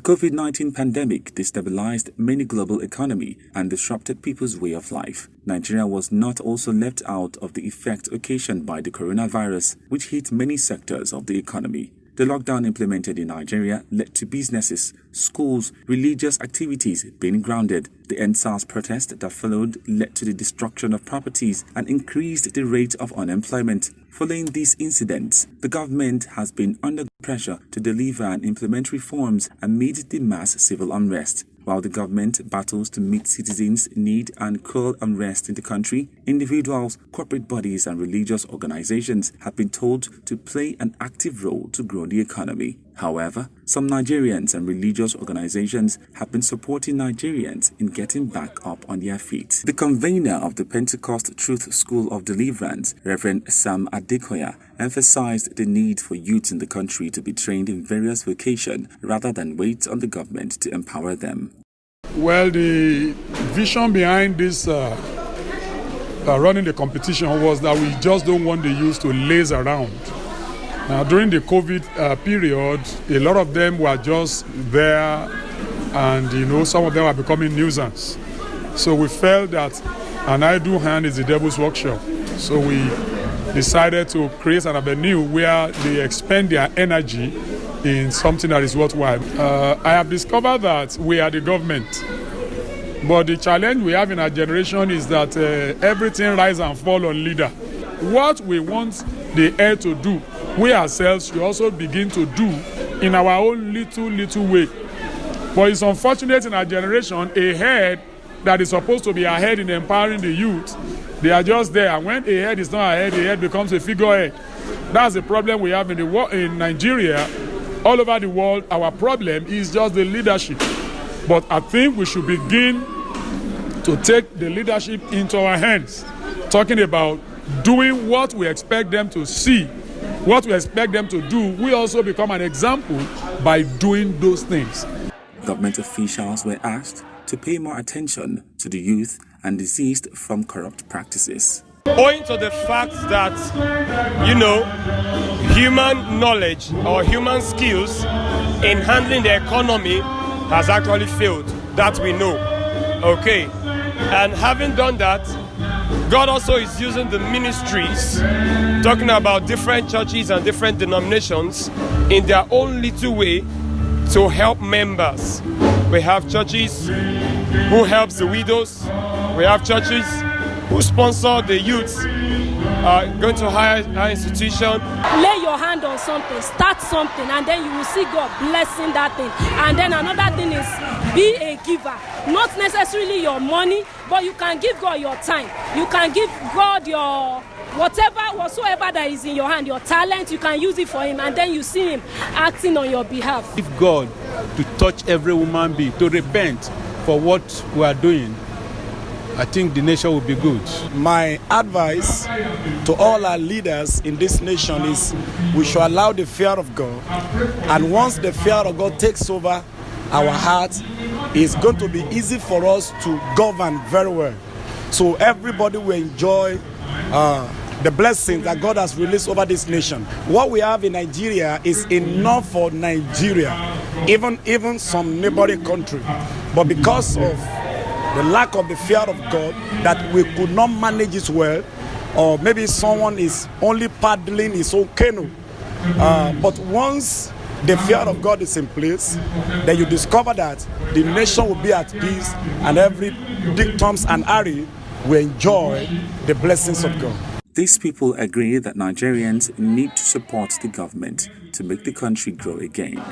The COVID-19 pandemic destabilized many global economy and disrupted people's way of life. Nigeria was not also left out of the effect occasioned by the coronavirus, which hit many sectors of the economy. The lockdown implemented in Nigeria led to businesses, schools, religious activities being grounded. The EndSARS protest that followed led to the destruction of properties and increased the rate of unemployment. Following these incidents, the government has been under pressure to deliver and implement reforms amid the mass civil unrest. While the government battles to meet citizens' need and quell unrest in the country, individuals, corporate bodies and religious organizations have been told to play an active role to grow the economy. However, some Nigerians and religious organizations have been supporting Nigerians in getting back up on their feet. The convener of the Pentecost Truth School of Deliverance, Reverend Sam Adekoya, emphasized the need for youth in the country to be trained in various vocations rather than wait on the government to empower them. Well, the vision behind this running the competition was that we just don't want the youth to laze around. Now, during the COVID period, a lot of them were just there and, some of them are becoming nuisance. So we felt that an idle hand is the devil's workshop. So we decided to create an avenue where they expend their energy in something that is worthwhile. I have discovered that we are the government. But the challenge we have in our generation is that everything rise and fall on leader. What we want the heir to do, we ourselves should also begin to do in our own little way. But it's unfortunate in our generation, a head that is supposed to be ahead in empowering the youth, they are just there. And when a head is not ahead, the head becomes a figurehead. That's the problem we have in Nigeria. All over the world, our problem is just the leadership. But I think we should begin to take the leadership into our hands, talking about doing what we expect them to see, what we expect them to do. We also become an example by doing those things. Government officials were asked to pay more attention to the youth and deceased from corrupt practices. Owing to the fact that, human knowledge or human skills in handling the economy has actually failed, that we know. Okay. And having done that, God also is using the ministries, talking about different churches and different denominations in their own little way to help members. We have churches who helps the widows. We have churches who sponsor the youths going to higher institution. Lay your hand on something, start something, and then you will see God blessing that thing. And then another thing is be a giver. Not necessarily your money, but you can give God your time. You can give God your whatsoever that is in your hand, your talent, you can use it for him, and then you see him acting on your behalf. If God to touch every woman being, to repent for what we are doing, I think the nation will be good. My advice to all our leaders in this nation is we should allow the fear of God. And once the fear of God takes over our hearts, it's going to be easy for us to govern very well. So everybody will enjoy the blessings that God has released over this nation. What we have in Nigeria is enough for Nigeria, even some neighboring country. But because of the lack of the fear of God, that we could not manage it well, or maybe someone is only paddling his own canoe. But once the fear of God is in place, then you discover that the nation will be at peace and every dictums and Ari will enjoy the blessings of God. These people agree that Nigerians need to support the government to make the country grow again.